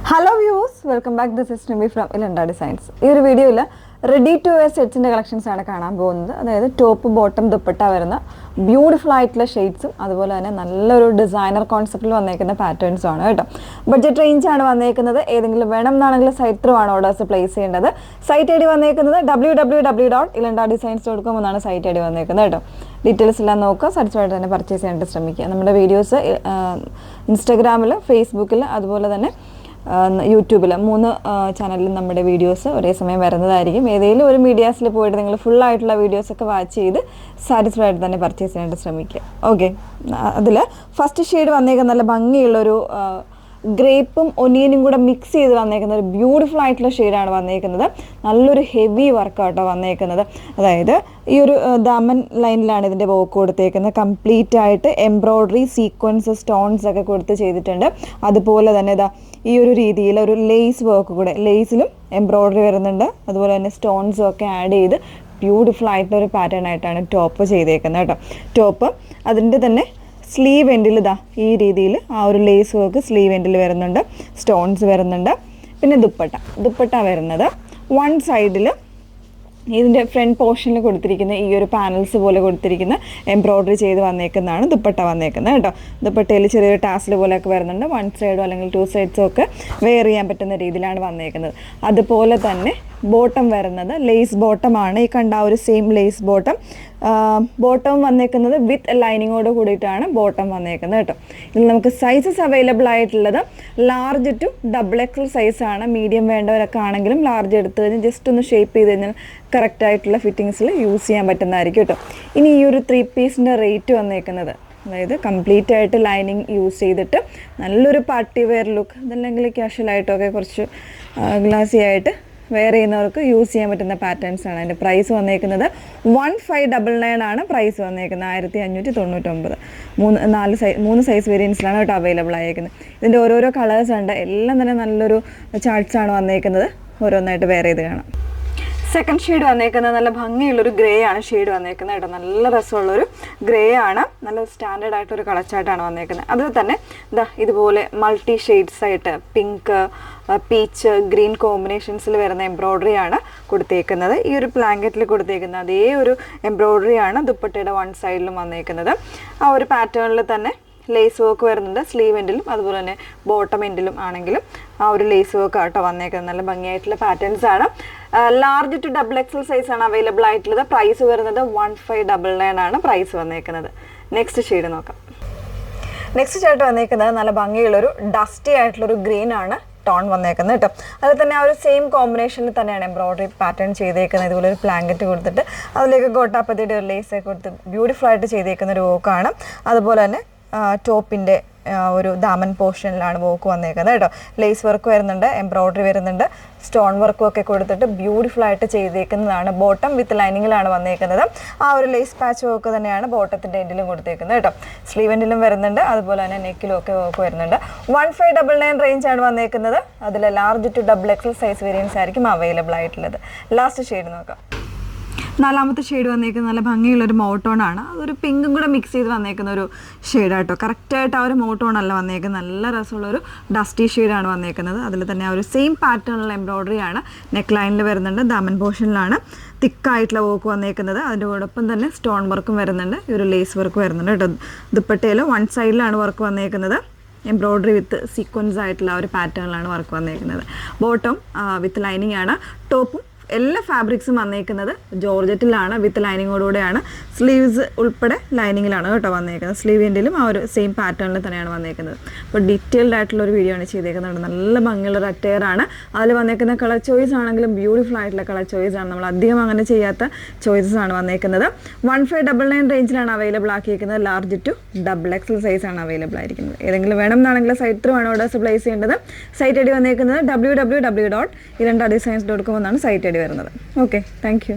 Hello views, welcome back. This is Nimi from Elanda designs. ഈ ഒരു വീഡിയോയിൽ റെഡി ടു വെയർ സെറ്റ്സിൻ്റെ കളക്ഷൻസ് ആണ് കാണാൻ പോകുന്നത്. അതായത് ടോപ്പ് ബോട്ടം ദുപ്പട്ട വരുന്ന ബ്യൂട്ടിഫുൾ ആയിട്ടുള്ള ഷെയ്ഡ്സും അതുപോലെ തന്നെ നല്ലൊരു ഡിസൈനർ കോൺസെപ്റ്റിൽ വന്നേക്കുന്ന പാറ്റേൺസും ആണ് കേട്ടോ. ബഡ്ജറ്റ് റേഞ്ചാണ് വന്നേക്കുന്നത്. ഏതെങ്കിലും വേണം എന്നാണെങ്കിൽ സൈറ്റ് ത്രൂ ആണ് ഓർഡേഴ്സ് പ്ലേസ് ചെയ്യേണ്ടത്. സൈറ്റ് ഐ ഡി വന്നേക്കുന്നത് www.ilandadesigns.com എന്നാണ് സൈറ്റ് ഐ ഡി വന്നേക്കുന്നത് കേട്ടോ. ഡീറ്റെയിൽസ് എല്ലാം നോക്കുക, സാറ്റിസ്ഫൈഡ് തന്നെ പർച്ചേസ് ചെയ്യാനായിട്ട് ശ്രമിക്കുക. നമ്മുടെ വീഡിയോസ് ഇൻസ്റ്റാഗ്രാമിൽ, ഫേസ്ബുക്കിൽ അതുപോലെ തന്നെ യൂട്യൂബിൽ 3 ചാനലിലും നമ്മുടെ വീഡിയോസ് ഒരേ സമയം വരുന്നതായിരിക്കും. ഏതെങ്കിലും ഒരു മീഡിയാസിൽ പോയിട്ട് നിങ്ങൾ ഫുൾ ആയിട്ടുള്ള വീഡിയോസൊക്കെ വാച്ച് ചെയ്ത് സാറ്റിസ്ഫൈഡ് ആയിട്ട് തന്നെ പർച്ചേസ് ചെയ്യാനായിട്ട് ശ്രമിക്കുക. ഓക്കെ, അതിൽ ഫസ്റ്റ് ഷെയ്ഡ് വന്നേക്കുന്ന നല്ല ഭംഗിയുള്ളൊരു ഗ്രേപ്പും ഒനിയനും കൂടെ മിക്സ് ചെയ്ത് വന്നേക്കുന്ന ഒരു ബ്യൂട്ടിഫുൾ ആയിട്ടുള്ള ഷെയ്ഡാണ് വന്നേക്കുന്നത്. നല്ലൊരു ഹെവി വർക്കാട്ടോ വന്നേക്കുന്നത്. അതായത് ഈ ഒരു ദാമൻ ലൈനിലാണ് ഇതിൻ്റെ വർക്ക് കൊടുത്തേക്കുന്നത്. കംപ്ലീറ്റ് ആയിട്ട് എംബ്രോയ്ഡറി, സീക്വൻസ്, സ്റ്റോൺസ് ഒക്കെ കൊടുത്ത് ചെയ്തിട്ടുണ്ട്. അതുപോലെ തന്നെ ഇതാ ഈ ഒരു രീതിയിൽ ഒരു ലേസ് വർക്ക് കൂടെ, ലേസിലും എംബ്രോയ്ഡറി വരുന്നുണ്ട്. അതുപോലെ തന്നെ സ്റ്റോൺസും ഒക്കെ ആഡ് ചെയ്ത് ബ്യൂട്ടിഫുൾ ആയിട്ടൊരു പാറ്റേൺ ആയിട്ടാണ് ടോപ്പ് ചെയ്തേക്കുന്നത് കേട്ടോ. ടോപ്പ് അതിൻ്റെ തന്നെ സ്ലീവ് എൻഡിൽ ഇതാ ഈ രീതിയിൽ ആ ഒരു ലേസ് വർക്ക് സ്ലീവ് എൻഡിൽ വരുന്നുണ്ട്. സ്റ്റോൺസ് വരുന്നുണ്ട്. പിന്നെ ദുപ്പട്ട വരുന്നത് വൺ സൈഡിൽ ഇതിൻ്റെ ഫ്രണ്ട് പോർഷനിൽ കൊടുത്തിരിക്കുന്ന ഈ ഒരു പാനൽസ് പോലെ കൊടുത്തിരിക്കുന്ന എംബ്രോയ്ഡറി ചെയ്ത് വന്നേക്കുന്നതാണ് ദുപ്പട്ട വന്നേക്കുന്നത് കേട്ടോ. ദുപ്പട്ടയിൽ ചെറിയൊരു ടാസിൽ പോലെയൊക്കെ വരുന്നുണ്ട്. 1 സൈഡോ അല്ലെങ്കിൽ 2 സൈഡ്സോ ഒക്കെ വെയർ ചെയ്യാൻ പറ്റുന്ന രീതിയിലാണ് വന്നേക്കുന്നത്. അതുപോലെ തന്നെ ബോട്ടം വരുന്നത് ലേസ് ബോട്ടമാണ്. ഈ കണ്ട ഒരു സെയിം ലേസ് ബോട്ടം വന്നേക്കുന്നത് വിത്ത് ലൈനിങ്ങോട് കൂടിയിട്ടാണ് ബോട്ടം വന്നേക്കുന്നത് കേട്ടോ. ഇതിൽ നമുക്ക് സൈസസ് അവൈലബിൾ ആയിട്ടുള്ളത് ലാർജ് ടു XXL സൈസാണ്. മീഡിയം വേണ്ടവരൊക്കെ ആണെങ്കിലും ലാർജ് എടുത്ത് കഴിഞ്ഞാൽ ജസ്റ്റ് ഒന്ന് ഷേപ്പ് ചെയ്ത് കഴിഞ്ഞാൽ കറക്റ്റായിട്ടുള്ള ഫിറ്റിങ്സിൽ യൂസ് ചെയ്യാൻ പറ്റുന്നതായിരിക്കും കേട്ടോ. ഇനി ഈ ഒരു 3 പീസിൻ്റെ റേറ്റ് വന്നേക്കുന്നത്, അതായത് കംപ്ലീറ്റ് ആയിട്ട് ലൈനിങ് യൂസ് ചെയ്തിട്ട് നല്ലൊരു പാർട്ടി വെയർ ലുക്ക്, അതല്ലെങ്കിൽ ക്യാഷ്വലായിട്ടൊക്കെ കുറച്ച് ഗ്ലാസി ആയിട്ട് വെയർ ചെയ്യുന്നവർക്ക് യൂസ് ചെയ്യാൻ പറ്റുന്ന പാറ്റേൺസാണ്. അതിൻ്റെ പ്രൈസ് വന്നേക്കുന്നത് 1599 ആണ് പ്രൈസ് വന്നേക്കുന്നത്. 1599. 3 സൈസ് വേരിയൻസിലാണ് കേട്ടോ അവൈലബിൾ ആയിരിക്കുന്നത്. ഇതിൻ്റെ ഓരോരോ കളേഴ്സ് ഉണ്ട്. എല്ലാം തന്നെ നല്ലൊരു ചാർട്ട്സാണ് വന്നേക്കുന്നത്. ഓരോന്നായിട്ട് വെയർ ചെയ്ത് കാണാം. സെക്കൻഡ് ഷെയ്ഡ് വന്നേക്കുന്നത് നല്ല ഭംഗിയുള്ളൊരു ഗ്രേ ആണ് ഷെയ്ഡ് വന്നേക്കുന്നത് കേട്ടോ. നല്ല രസമുള്ളൊരു ഗ്രേ ആണ്. നല്ല സ്റ്റാൻഡേർഡ് ആയിട്ടൊരു കളർ ചാർട്ടാണ് വന്നേക്കുന്നത്. അതിൽ തന്നെ ഇതുപോലെ മൾട്ടി ഷെയ്ഡ്സ് ആയിട്ട് പിങ്ക്, പീച്ച്, ഗ്രീൻ കോമ്പിനേഷൻസിൽ വരുന്ന എംബ്രോയ്ഡറി ആണ് കൊടുത്തേക്കുന്നത്. ഈ ഒരു ബ്ലാങ്കറ്റിൽ കൊടുത്തേക്കുന്ന അതേ ഒരു എംബ്രോയ്ഡറി ആണ് ദുപ്പട്ടയുടെ 1 സൈഡിലും വന്നേക്കുന്നത്. ആ ഒരു പാറ്റേണിൽ തന്നെ ലേസ് വർക്ക് വരുന്നുണ്ട്. സ്ലീവ് എൻഡിലും അതുപോലെ തന്നെ ബോട്ടം എൻഡിലും ആണെങ്കിലും ആ ഒരു ലേസ് വർക്ക് ആട്ടോ വന്നേക്കുന്നത്. നല്ല ഭംഗിയായിട്ടുള്ള പാറ്റേൺസ് ആണ്. ലാർജ് ടു XXL സൈസാണ് അവൈലബിൾ ആയിട്ടുള്ളത്. പ്രൈസ് വരുന്നത് 1599 ആണ് പ്രൈസ് വന്നേക്കുന്നത്. നെക്സ്റ്റ് ഷെയ്ഡ് നോക്കാം. നെക്സ്റ്റ് ഷെയ്ഡ് വന്നേക്കുന്നത് നല്ല ഭംഗിയുള്ളൊരു ഡസ്റ്റി ആയിട്ടുള്ളൊരു ഗ്രീൻ ആണ് ടോൺ വന്നേക്കുന്നത് കേട്ടോ. അതിൽ തന്നെ ആ ഒരു സെയിം കോമ്പിനേഷനിൽ തന്നെയാണ് എംബ്രോയ്ഡറി പാറ്റേൺ ചെയ്തേക്കുന്നത്. ഇതുപോലെ ഒരു ബ്ലാങ്കറ്റ് കൊടുത്തിട്ട് അതിലേക്ക് ഗോട്ടാപ്പത്തിയുടെ ഒരു ലേസ് കൊടുത്ത് ബ്യൂട്ടിഫുൾ ആയിട്ട് ചെയ്തേക്കുന്ന ഒരു വർക്കാണ്. അതുപോലെ തന്നെ ടോപ്പിൻ്റെ ഒരു ദാമൻ പോർഷനിലാണ് വർക്ക് വന്നേക്കുന്നത് കേട്ടോ. ലേസ് വർക്ക് വരുന്നുണ്ട്, എംബ്രോയ്ഡറി വരുന്നുണ്ട്, സ്റ്റോൺ വർക്കും ഒക്കെ കൊടുത്തിട്ട് ബ്യൂട്ടിഫുൾ ആയിട്ട് ചെയ്തേക്കുന്നതാണ്. ബോട്ടം വിത്ത് ലൈനിങ്ങിലാണ് വന്നേക്കുന്നത്. ആ ഒരു ലേസ് പാച്ച് വർക്ക് തന്നെയാണ് ബോട്ടത്തിൻ്റെ എൻഡിലും കൊടുത്തേക്കുന്നത് കേട്ടോ. സ്ലീവ് എൻഡിലും വരുന്നുണ്ട്, അതുപോലെ തന്നെ നെക്കിലും ഒക്കെ വർക്ക് വരുന്നുണ്ട്. 1599 റേഞ്ചാണ് വന്നേക്കുന്നത്. അതിൽ large to XXL size variants ആയിരിക്കും അവൈലബിൾ ആയിട്ടുള്ളത്. ലാസ്റ്റ് ഷെയ്ഡ് നോക്കാം. 4ാമത്തെ ഷെയ്ഡ് വന്നേക്കുന്നത് നല്ല ഭംഗിയുള്ളൊരു മോട്ടോണാണ്. അതൊരു പിങ്കും കൂടെ മിക്സ് ചെയ്ത് വന്നേക്കുന്ന ഒരു ഷെയ്ഡാട്ടോ. കറക്റ്റായിട്ട് ആ ഒരു മോട്ടോണല്ല വന്നേക്കുന്നത്. നല്ല രസമുള്ളൊരു ഡസ്റ്റി ഷെയ്ഡാണ് വന്നേക്കുന്നത്. അതിൽ തന്നെ ആ ഒരു സെയിം പാറ്റേണിലുള്ള എംബ്രോയ്ഡറി ആണ് നെക്ക് ലൈനിൽ വരുന്നുണ്ട്. ദാമൻ പോർഷനിലാണ് തിക്കായിട്ടുള്ള വർക്ക് വന്നേക്കുന്നത്. അതിൻ്റെ കൂടൊപ്പം തന്നെ സ്റ്റോൺ വർക്കും വരുന്നുണ്ട്. ഈ ഒരു ലേസ് വർക്ക് വരുന്നുണ്ട് കേട്ടോ. ദുപ്പട്ടയിൽ 1 സൈഡിലാണ് വർക്ക് വന്നേക്കുന്നത്. എംബ്രോയ്ഡറി വിത്ത് സീക്വൻസ് ആയിട്ടുള്ള ആ ഒരു പാറ്റേണിലാണ് വർക്ക് വന്നേക്കുന്നത്. ബോട്ടം വിത്ത് ലൈനിങ് ആണ്. ടോപ്പും എല്ലാ ഫാബ്രിക്സും വന്നേക്കുന്നത് ജോർജറ്റിലാണ് വിത്ത് ലൈനിങ്ങോടുകൂടെയാണ്. സ്ലീവ്സ് ഉൾപ്പെടെ ലൈനിങ്ങിലാണ് കേട്ടോ വന്നേക്കുന്നത്. സ്ലീവ് എൻഡിലും ആ ഒരു സെയിം പാറ്റേണിൽ തന്നെയാണ് വന്നേക്കുന്നത്. അപ്പോൾ ഡീറ്റെയിൽഡ് ആയിട്ടുള്ള ഒരു വീഡിയോ ആണ് ചെയ്തേക്കുന്നത്. നല്ല ഭംഗിയുള്ള ഒരു അറ്റയറാണ്. അതിൽ വന്നേക്കുന്ന കളർ ചോയ്സ് ആണെങ്കിലും ബ്യൂട്ടിഫുൾ ആയിട്ടുള്ള കളർ ചോയ്സ് ആണ്. നമ്മൾ അധികം അങ്ങനെ ചെയ്യാത്ത ചോയ്സസ് ആണ് വന്നേക്കുന്നത്. 1599 റേഞ്ചിലാണ് അവൈലബിൾ ആക്കിയിരിക്കുന്നത്. ലാർജ് ടു XXL സൈസാണ് അവൈലബിൾ ആയിരിക്കുന്നത്. ഏതെങ്കിലും വേണം എന്നാണെങ്കിൽ സൈറ്റ് ത്രൂ ആണ് ഓർഡേഴ്സ് പ്ലേസ് ചെയ്യേണ്ടത്. സൈറ്റ് ഐ ഡി വന്നേക്കുന്നത് www.ilandadesigns.com എന്നാണ് സൈറ്റ് ഐ ഡി വരുന്നത്. Okay, thank you.